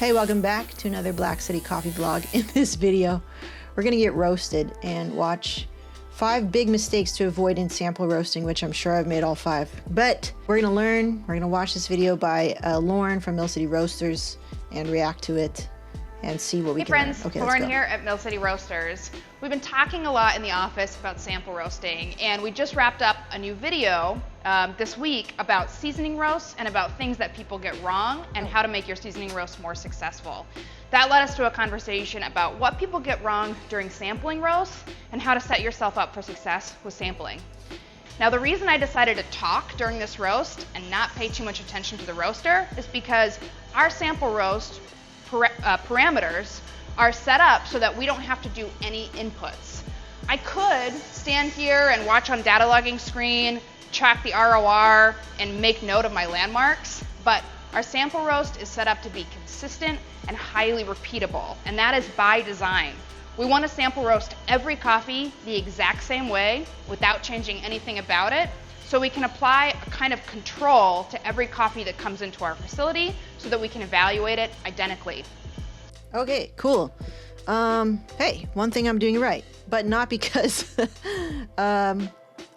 Hey, welcome back to another Black City Coffee vlog. In this video, we're gonna get roasted and watch 5 big mistakes to avoid in sample roasting, which I'm sure I've made all 5. But we're gonna learn, we're gonna watch this video by Lauren from Mill City Roasters and react to it and see what we can learn. Hey friends, Okay, Lauren here at Mill City Roasters. We've been talking a lot in the office about sample roasting, and we just wrapped up a new video this week about seasoning roasts and about things that people get wrong and how to make your seasoning roast more successful. That led us to a conversation about what people get wrong during sampling roasts and how to set yourself up for success with sampling. Now, the reason I decided to talk during this roast and not pay too much attention to the roaster is because our sample roast parameters are set up so that we don't have to do any inputs. I could stand here and watch on data logging screen, track the ROR, and make note of my landmarks, but our sample roast is set up to be consistent and highly repeatable, and that is by design. We want to sample roast every coffee the exact same way without changing anything about it, so we can apply a kind of control to every coffee that comes into our facility so that we can evaluate it identically. Okay, cool. Hey, one thing I'm doing right, but not because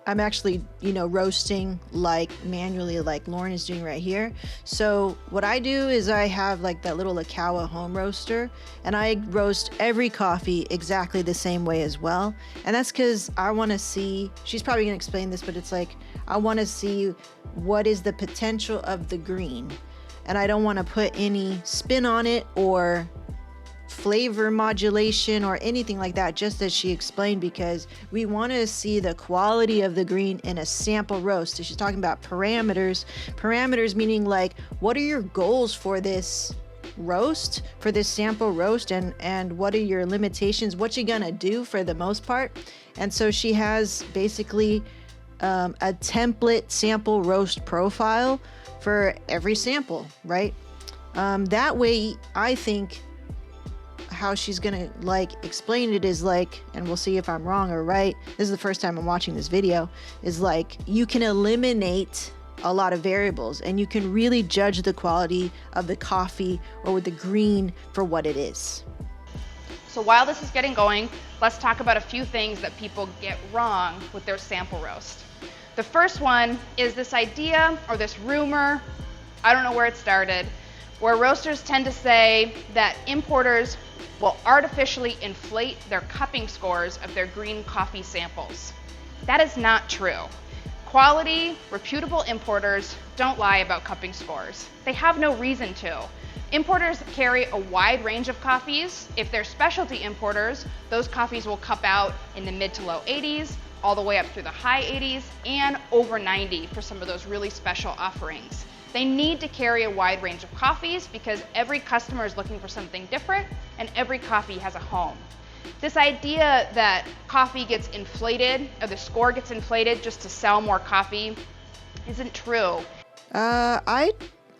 I'm actually, roasting like manually like Lauren is doing right here. So what I do is I have like that little Akawa home roaster, and I roast every coffee exactly the same way as well. And that's because I want to see, she's probably gonna explain this, but it's like, I want to see what is the potential of the green. And I don't want to put any spin on it or flavor modulation or anything like that, just as she explained, because we want to see the quality of the green in a sample roast. So she's talking about parameters meaning like, what are your goals for this roast, for this sample roast, and what are your limitations, what you gonna do for the most part. And so she has basically a template sample roast profile for every sample, right? That way, I think how she's gonna explain it is like, and we'll see if I'm wrong or right, this is the first time I'm watching this video, is like you can eliminate a lot of variables and you can really judge the quality of the coffee or with the green for what it is. So while this is getting going, let's talk about a few things that people get wrong with their sample roast. The first one is this idea or this rumor, I don't know where it started, where roasters tend to say that importers will artificially inflate their cupping scores of their green coffee samples. That is not true. Quality, reputable importers don't lie about cupping scores. They have no reason to. Importers carry a wide range of coffees. If they're specialty importers, those coffees will cup out in the mid to low 80s, all the way up through the high 80s, and over 90 for some of those really special offerings. They need to carry a wide range of coffees because every customer is looking for something different and every coffee has a home. This idea that coffee gets inflated or the score gets inflated just to sell more coffee isn't true. I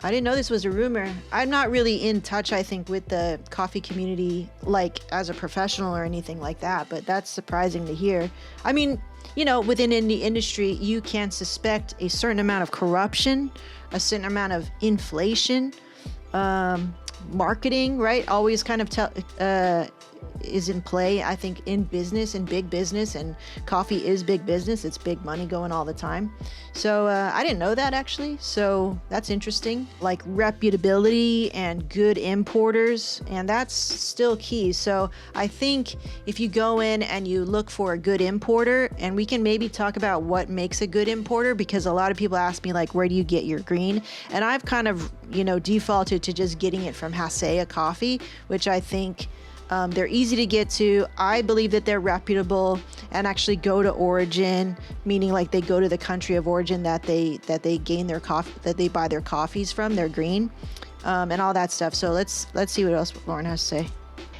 didn't know this was a rumor. I'm not really in touch, I think, with the coffee community, like as a professional or anything like that, but that's surprising to hear. I mean, within the industry, you can suspect a certain amount of corruption, a certain amount of inflation, marketing, right? Always kind of is in play, I think, in business, in big business, and coffee is big business. It's big money going all the time. So I didn't know that actually. So that's interesting. Like reputability and good importers, and that's still key. So I think if you go in and you look for a good importer, and we can maybe talk about what makes a good importer, because a lot of people ask me like, where do you get your green? And I've kind of, defaulted to just getting it from Hasea Coffee, which I think they're easy to get to. I believe that they're reputable and actually go to origin, meaning like they go to the country of origin that they gain their coffee, that they buy their coffees from, their green, and all that stuff. So let's see what else Lauren has to say.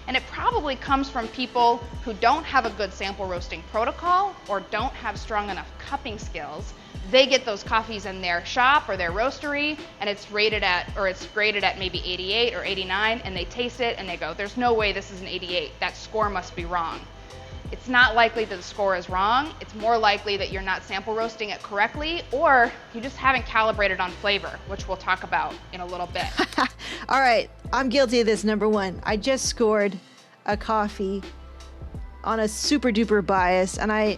And it probably comes from people who don't have a good sample roasting protocol or don't have strong enough cupping skills. They get those coffees in their shop or their roastery, and it's graded at maybe 88 or 89, and they taste it and they go, there's no way this is an 88. That score must be wrong. it's not likely that the score is wrong. It's more likely that you're not sample roasting it correctly, or you just haven't calibrated on flavor, which we'll talk about in a little bit. All right, I'm guilty of this. Number one, I just scored a coffee on a super duper bias, and I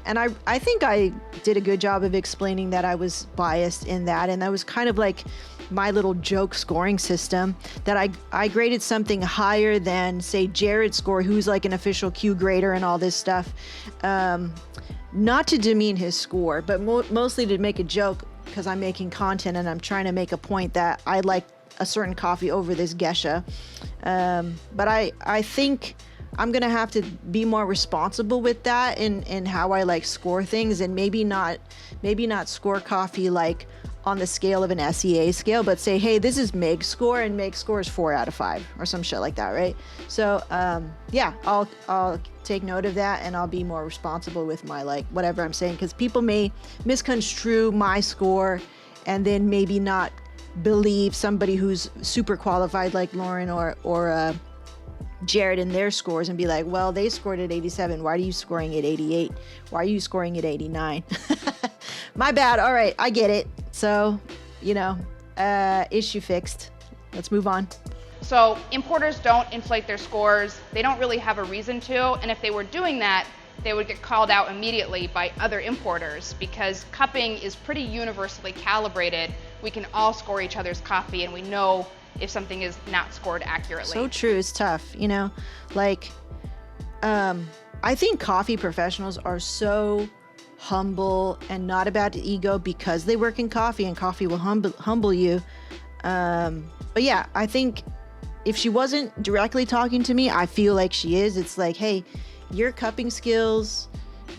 think I did a good job of explaining that I was biased in that, and that was kind of like my little joke scoring system, that I graded something higher than, say, Jared's score, who's like an official Q grader and all this stuff, not to demean his score, but mostly to make a joke, because I'm making content and I'm trying to make a point that I like a certain coffee over this Gesha. But I think I'm gonna have to be more responsible with that in how I like score things, and maybe not score coffee like on the scale of an SEA scale, but say, hey, this is Meg's score, and Meg's score is 4 out of 5 or some shit like that, right? So yeah, I'll take note of that, and I'll be more responsible with my like whatever I'm saying, because people may misconstrue my score and then maybe not believe somebody who's super qualified like Lauren or Jared in their scores, and be like, well, they scored at 87. Why are you scoring at 88? Why are you scoring at 89? My bad. All right, I get it. So, issue fixed. Let's move on. So importers don't inflate their scores. They don't really have a reason to, and if they were doing that, they would get called out immediately by other importers, because cupping is pretty universally calibrated. We can all score each other's coffee, and we know if something is not scored accurately. So true. It's tough, I think coffee professionals are so humble and not about ego because they work in coffee, and coffee will humble you. But yeah, I think if she wasn't directly talking to me, I feel like she is. It's like, hey, your cupping skills,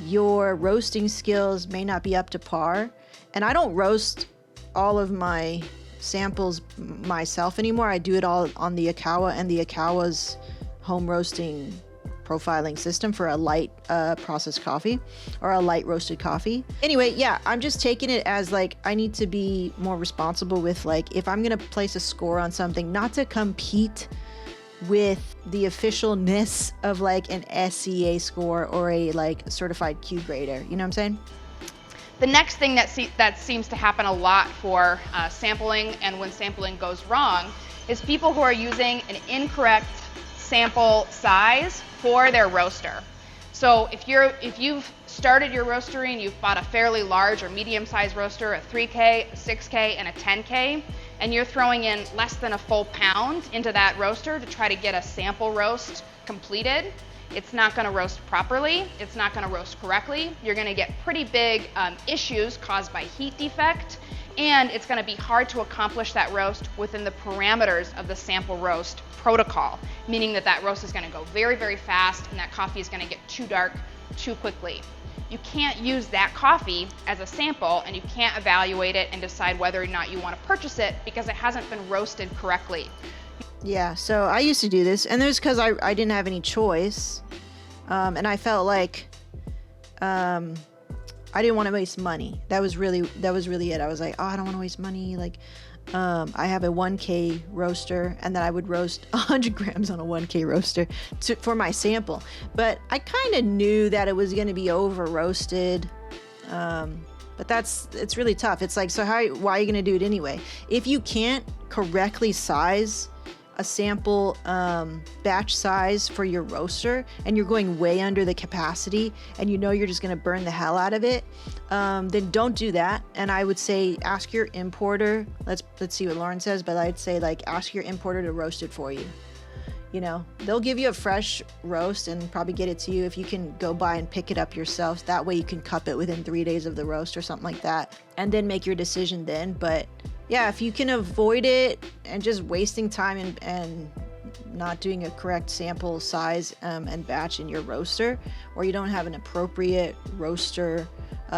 your roasting skills may not be up to par. And I don't roast all of my samples myself anymore. I do it all on the Ikawa and the Ikawa's home roasting profiling system for a light processed coffee, or a light roasted coffee. Anyway, yeah, I'm just taking it as like I need to be more responsible with, like, if I'm gonna place a score on something, not to compete with the officialness of like an SCA score or a like certified Q grader. You know what I'm saying? The next thing that seems to happen a lot for sampling, and when sampling goes wrong, is people who are using an incorrect sample size for their roaster. So if you've started your roastery and you've bought a fairly large or medium-sized roaster, a 3K, a 6K, and a 10K, and you're throwing in less than a full pound into that roaster to try to get a sample roast completed, it's not going to roast properly. It's not going to roast correctly. You're going to get pretty big issues caused by heat defect, and it's going to be hard to accomplish that roast within the parameters of the sample roast protocol, meaning that roast is going to go very, very fast, and that coffee is going to get too dark too quickly. You can't use that coffee as a sample, and you can't evaluate it and decide whether or not you want to purchase it because it hasn't been roasted correctly. Yeah, so I used to do this, and it was because I didn't have any choice, and I felt like I didn't want to waste money. That was really it. I was like, oh, I don't want to waste money. Like, I have a 1K roaster, and then I would roast 100 grams on a 1K roaster for my sample. But I kind of knew that it was going to be over roasted. But it's really tough. It's like, so why are you going to do it anyway? If you can't correctly size a sample batch size for your roaster, and you're going way under the capacity, and you know you're just going to burn the hell out of it, then don't do that. And I would say ask your importer. Let's see what Lauren says, but I'd say, like, ask your importer to roast it for you. They'll give you a fresh roast and probably get it to you if you can go by and pick it up yourself. That way you can cup it within 3 days of the roast or something like that, and then make your decision then. But yeah, if you can avoid it and just wasting time and not doing a correct sample size and batch in your roaster, or you don't have an appropriate roaster,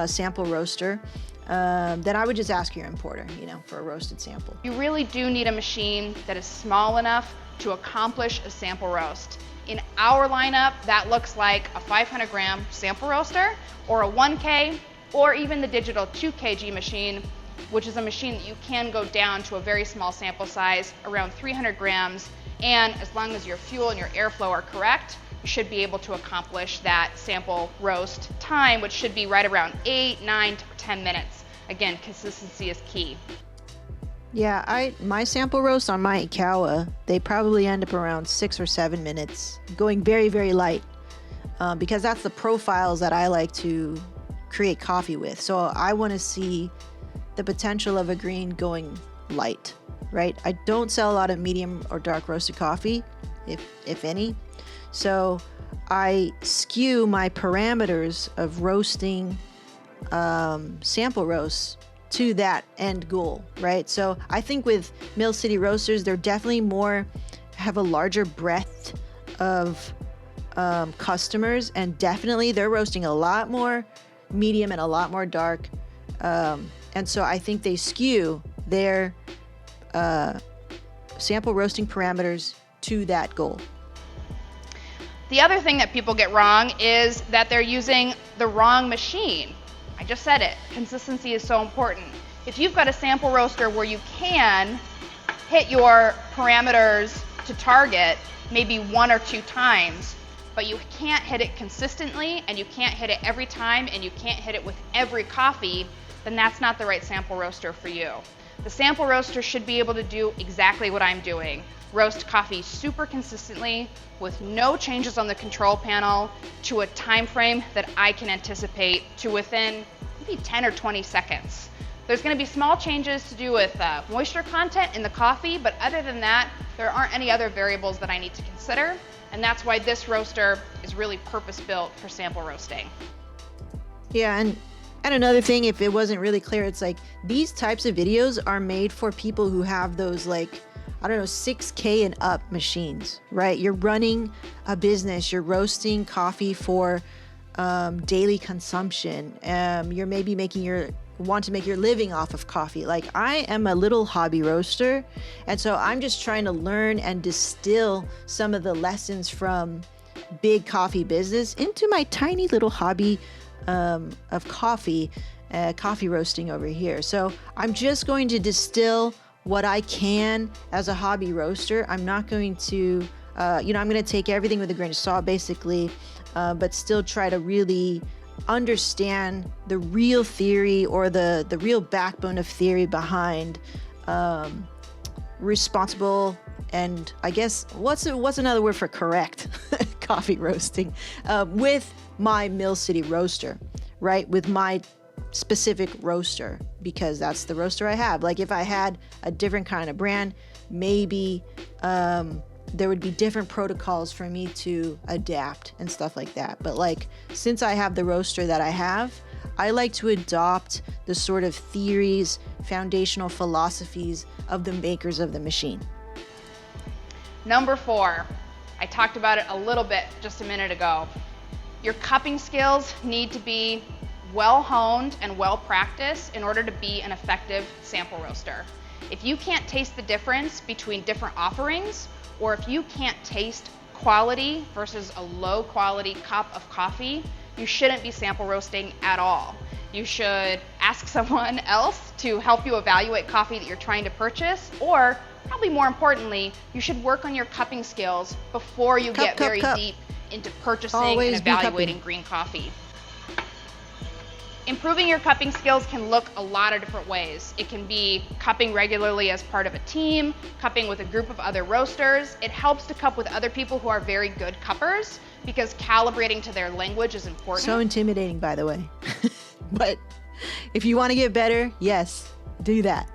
sample roaster, then I would just ask your importer, for a roasted sample. You really do need a machine that is small enough to accomplish a sample roast. In our lineup, that looks like a 500 gram sample roaster, or a 1K, or even the digital 2 kg machine, which is a machine that you can go down to a very small sample size, around 300 grams, and as long as your fuel and your airflow are correct, you should be able to accomplish that sample roast time, which should be right around 8, 9, or 10 minutes. Again, consistency is key. Yeah, my sample roast on my Ikawa, they probably end up around 6 or 7 minutes, going very, very light, because that's the profiles that I like to create coffee with. So I want to see the potential of a green going light, right? I don't sell a lot of medium or dark roasted coffee, if any. So I skew my parameters of roasting sample roasts to that end goal, right? So I think with Mill City Roasters, they're definitely have a larger breadth of customers, and definitely they're roasting a lot more medium and a lot more dark. And so I think they skew their sample roasting parameters to that goal. The other thing that people get wrong is that they're using the wrong machine. I just said it, consistency is so important. If you've got a sample roaster where you can hit your parameters to target maybe 1 or 2 times, but you can't hit it consistently, and you can't hit it every time, and you can't hit it with every coffee, then that's not the right sample roaster for you. The sample roaster should be able to do exactly what I'm doing. Roast coffee super consistently with no changes on the control panel to a time frame that I can anticipate to within maybe 10 or 20 seconds. There's going to be small changes to do with moisture content in the coffee, but other than that, there aren't any other variables that I need to consider, and that's why this roaster is really purpose-built for sample roasting. Yeah, and another thing, if it wasn't really clear, it's like these types of videos are made for people who have those, like, I don't know, 6K and up machines, right? You're running a business, you're roasting coffee for daily consumption. You're maybe want to make your living off of coffee. Like, I am a little hobby roaster, and so I'm just trying to learn and distill some of the lessons from big coffee business into my tiny little hobby of coffee roasting over here. So I'm just going to distill what I can as a hobby roaster. I'm not going to, I'm going to take everything with a grain of salt, basically, but still try to really understand the real theory, or the real backbone of theory behind responsible, and I guess what's another word for correct coffee roasting with my Mill City roaster, right? With my specific roaster, because that's the roaster I have. Like, if I had a different kind of brand, maybe there would be different protocols for me to adapt and stuff like that. But like, since I have the roaster that I have, I like to adopt the sort of theories, foundational philosophies of the makers of the machine. Number 4, I talked about it a little bit just a minute ago. Your cupping skills need to be well honed and well practiced in order to be an effective sample roaster. If you can't taste the difference between different offerings, or if you can't taste quality versus a low quality cup of coffee, you shouldn't be sample roasting at all. You should ask someone else to help you evaluate coffee that you're trying to purchase, or probably more importantly, you should work on your cupping skills before you get very deep into purchasing and evaluating green coffee. Improving your cupping skills can look a lot of different ways. It can be cupping regularly as part of a team, cupping with a group of other roasters. It helps to cup with other people who are very good cuppers, because calibrating to their language is important. So intimidating, by the way. But if you want to get better, yes, do that.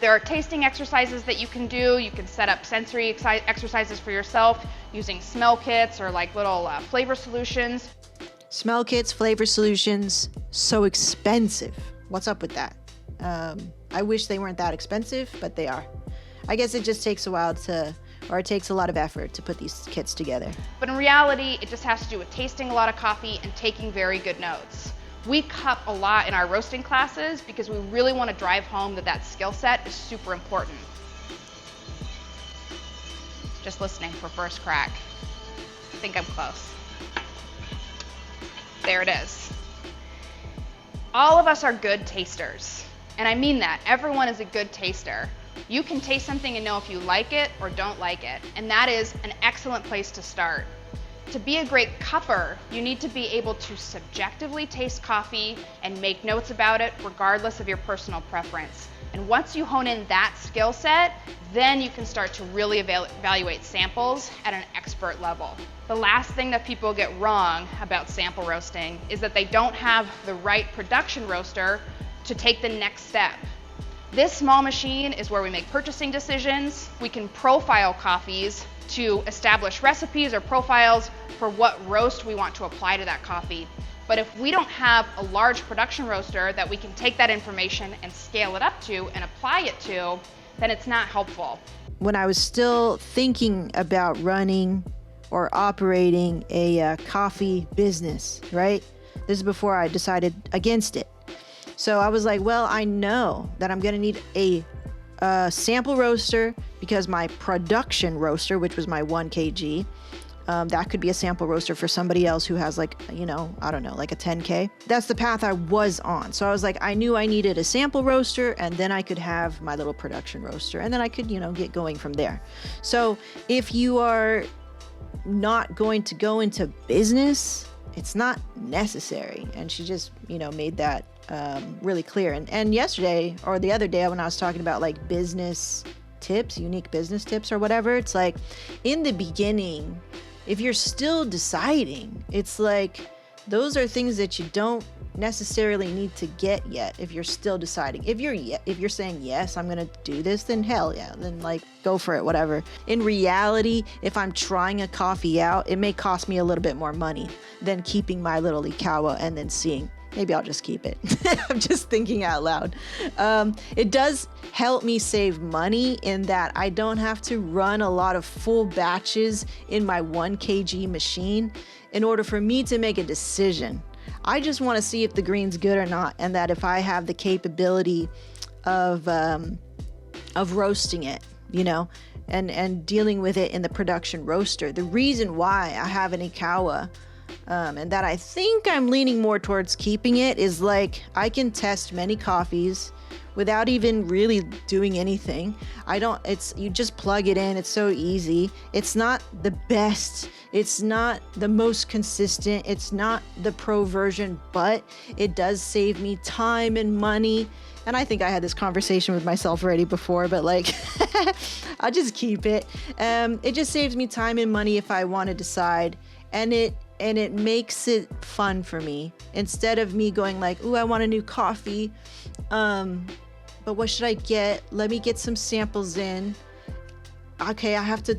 There are tasting exercises that you can do. You can set up sensory exercises for yourself using smell kits or like little flavor solutions. Smell kits, flavor solutions, so expensive. What's up with that? I wish they weren't that expensive, but they are. I guess it just takes a while it takes a lot of effort to put these kits together. But in reality, it just has to do with tasting a lot of coffee and taking very good notes. We cup a lot in our roasting classes because we really want to drive home that skill set is super important. Just listening for first crack. I think I'm close. There it is. All of us are good tasters, and I mean that. Everyone is a good taster. You can taste something and know if you like it or don't like it, and that is an excellent place to start. To be a great cupper, you need to be able to subjectively taste coffee and make notes about it regardless of your personal preference. And once you hone in that skill set, then you can start to really evaluate samples at an expert level. The last thing that people get wrong about sample roasting is that they don't have the right production roaster to take the next step. This small machine is where we make purchasing decisions. We can profile coffees to establish recipes or profiles for what roast we want to apply to that coffee. But if we don't have a large production roaster that we can take that information and scale it up to and apply it to, then it's not helpful. When I was still thinking about running or operating a coffee business, right? This is before I decided against it. So I was like, well, I know that I'm going to need a sample roaster because my production roaster, which was my 1 kg, that could be a sample roaster for somebody else who has like, I don't know, like a 10K. That's the path I was on. So I was like, I knew I needed a sample roaster and then I could have my little production roaster and then I could, get going from there. So if you are not going to go into business, it's not necessary. And she just, made that really clear. And yesterday or the other day when I was talking about like business tips, unique business tips or whatever, it's like in the beginning, if you're still deciding, it's like those are things that you don't necessarily need to get yet if you're still deciding. If you're saying yes, I'm gonna do this, then hell yeah, then like go for it, whatever. In reality, if I'm trying a coffee out, it may cost me a little bit more money than keeping my little Ikawa and then seeing, maybe I'll just keep it. I'm just thinking out loud. It does help me save money in that I don't have to run a lot of full batches in my 1 kg machine in order for me to make a decision. I just want to see if the green's good or not, and that if I have the capability of roasting it, and dealing with it in the production roaster. The reason why I have an Ikawa and that I think I'm leaning more towards keeping it is like I can test many coffees without even really doing anything. You just plug it in. It's so easy. It's not the best. It's not the most consistent. It's not the pro version, but it does save me time and money. And I think I had this conversation with myself already before, but like, I'll just keep it. It just saves me time and money if I want to decide. And it makes it fun for me instead of me going like, ooh, I want a new coffee. But what should I get? Let me get some samples in. Okay, I have to,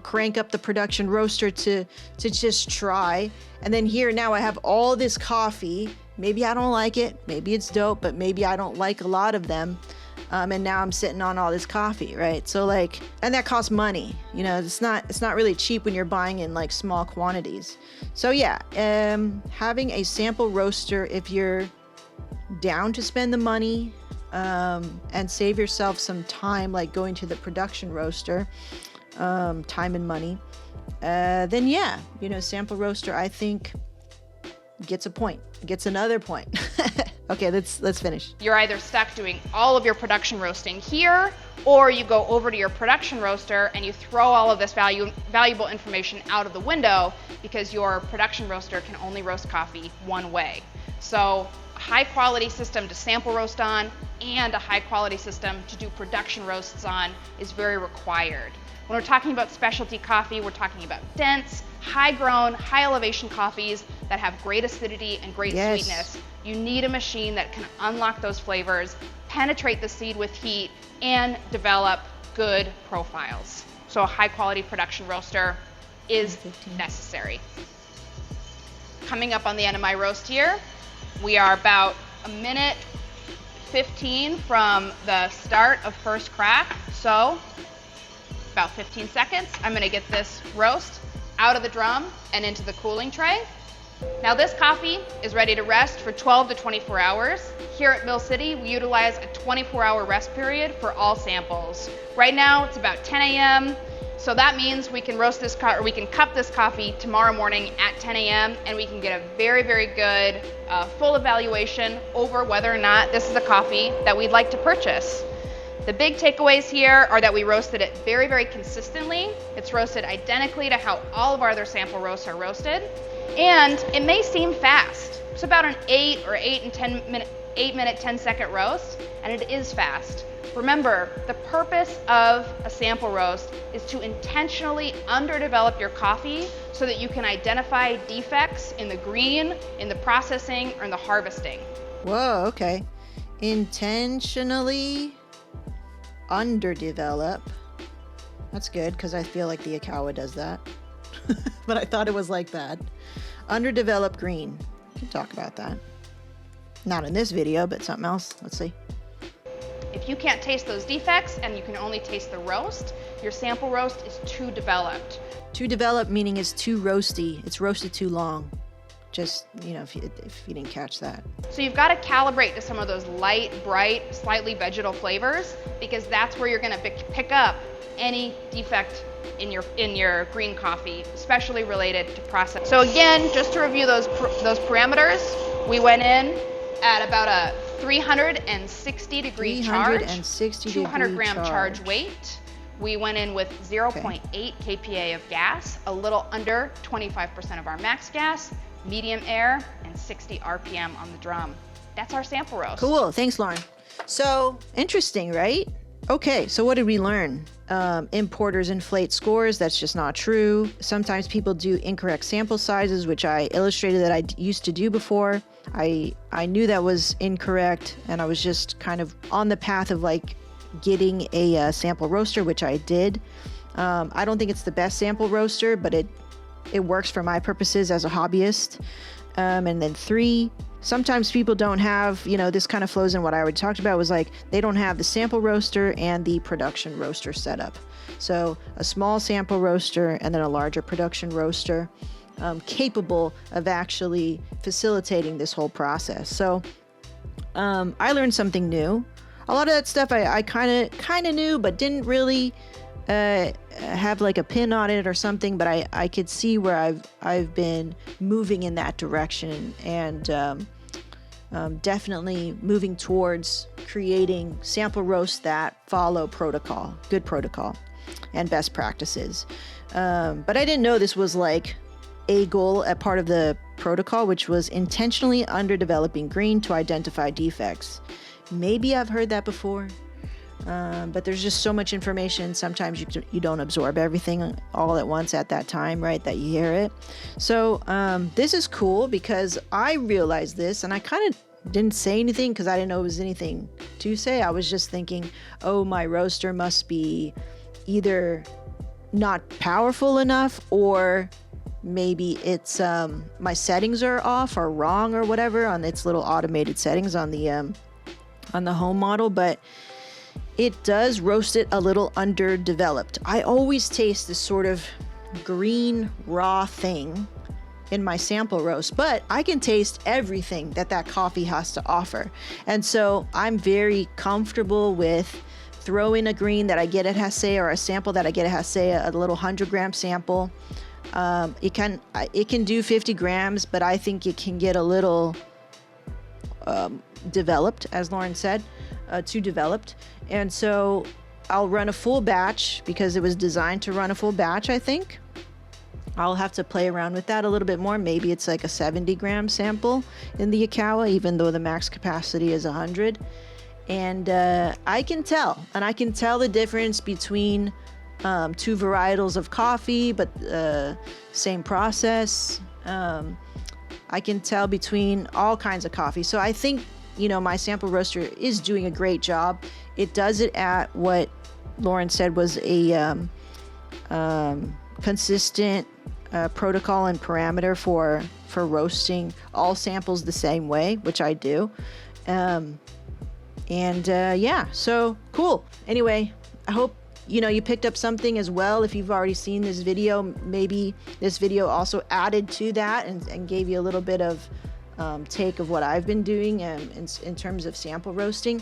crank up the production roaster to just try. And then here now I have all this coffee. Maybe I don't like it. Maybe it's dope, but maybe I don't like a lot of them. And now I'm sitting on all this coffee, right? So like, and that costs money. It's not really cheap when you're buying in like small quantities. So yeah, having a sample roaster if you're down to spend the money and save yourself some time, like going to the production roaster, time and money, then yeah, sample roaster I think gets another point. Okay, let's finish. You're either stuck doing all of your production roasting here, or you go over to your production roaster and you throw all of this valuable information out of the window because your production roaster can only roast coffee one way. So a high quality system to sample roast on and a high quality system to do production roasts on is very required. When we're talking about specialty coffee, we're talking about dense, high-grown, high-elevation coffees that have great acidity and great sweetness. You need a machine that can unlock those flavors, penetrate the seed with heat, and develop good profiles. So a high-quality production roaster is necessary. Coming up on the end of my roast here, we are about a minute 15 from the start of first crack. So about 15 seconds, I'm going to get this roast out of the drum and into the cooling tray. Now this coffee is ready to rest for 12 to 24 hours. Here at Mill City, we utilize a 24-hour rest period for all samples. Right now, it's about 10 a.m., so that means we can roast this we can cup this coffee tomorrow morning at 10 a.m. and we can get a very, very good full evaluation over whether or not this is a coffee that we'd like to purchase. The big takeaways here are that we roasted it very, very consistently. It's roasted identically to how all of our other sample roasts are roasted. And it may seem fast. It's about an 8 minute, 10-second roast, and it is fast. Remember, the purpose of a sample roast is to intentionally underdevelop your coffee so that you can identify defects in the green, in the processing, or in the harvesting. Whoa, okay. Intentionally underdevelop. That's good, because I feel like the Ikawa does that. But I thought it was like that. Underdeveloped green. We can talk about that. Not in this video, but something else. Let's see. If you can't taste those defects and you can only taste the roast, your sample roast is too developed. Too developed meaning it's too roasty. It's roasted too long. Just, you know, if you didn't catch that. So you've got to calibrate to some of those light, bright, slightly vegetal flavors, because that's where you're going to pick up any defect in your green coffee, especially related to process. So again, just to review those parameters, we went in at about a 360 degree charge, 200 gram charge weight. We went in with 0.8 kPa of gas, a little under 25% of our max gas, medium air, and 60 RPM on the drum. That's our sample roast. Cool. Thanks, Lauren. So interesting, right? Okay, so what did we learn? Importers inflate scores. That's just not true. Sometimes people do incorrect sample sizes, which I illustrated that I used to do before. I knew that was incorrect, and I was just kind of on the path of like getting a sample roaster, which I did. I don't think it's the best sample roaster, but it works for my purposes as a hobbyist. And then 3, sometimes people don't have, you know, this kind of flows in what I already talked about, was like they don't have the sample roaster and the production roaster setup. So a small sample roaster and then a larger production roaster, capable of actually facilitating this whole process. So I learned something new. A lot of that stuff I kind of knew, but didn't really have like a pin on it or something, but I could see where I've been moving in that direction, and definitely moving towards creating sample roasts that follow protocol, good protocol, and best practices. But I didn't know this was like a goal, a part of the protocol, which was intentionally underdeveloping green to identify defects. Maybe I've heard that before. But there's just so much information. Sometimes you don't absorb everything all at once at that time, right? That you hear it. So this is cool because I realized this, and I kind of didn't say anything because I didn't know it was anything to say. I was just thinking, oh, my roaster must be either not powerful enough, or maybe it's my settings are off or wrong or whatever on its little automated settings on the home model. But it does roast it a little underdeveloped. I always taste this sort of green raw thing in my sample roast, but I can taste everything that coffee has to offer. And so I'm very comfortable with throwing a green that I get at Hasea, or a sample that I get at Hasea, a little 100-gram sample. It can do 50 grams, but I think it can get a little developed, as Lauren said, too developed. And so I'll run a full batch because it was designed to run a full batch, I think. I'll have to play around with that a little bit more. Maybe it's like a 70-gram sample in the Ikawa, even though the max capacity is 100. And I can tell the difference between two varietals of coffee, but same process. I can tell between all kinds of coffee. So I think, my sample roaster is doing a great job. It does it at what Lauren said was a consistent protocol and parameter for roasting all samples the same way, which I do. Yeah, so cool. Anyway, I hope you picked up something as well. If you've already seen this video, maybe this video also added to that and gave you a little bit of take of what I've been doing in terms of sample roasting.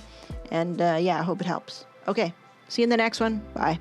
And yeah, I hope it helps. Okay, see you in the next one. Bye.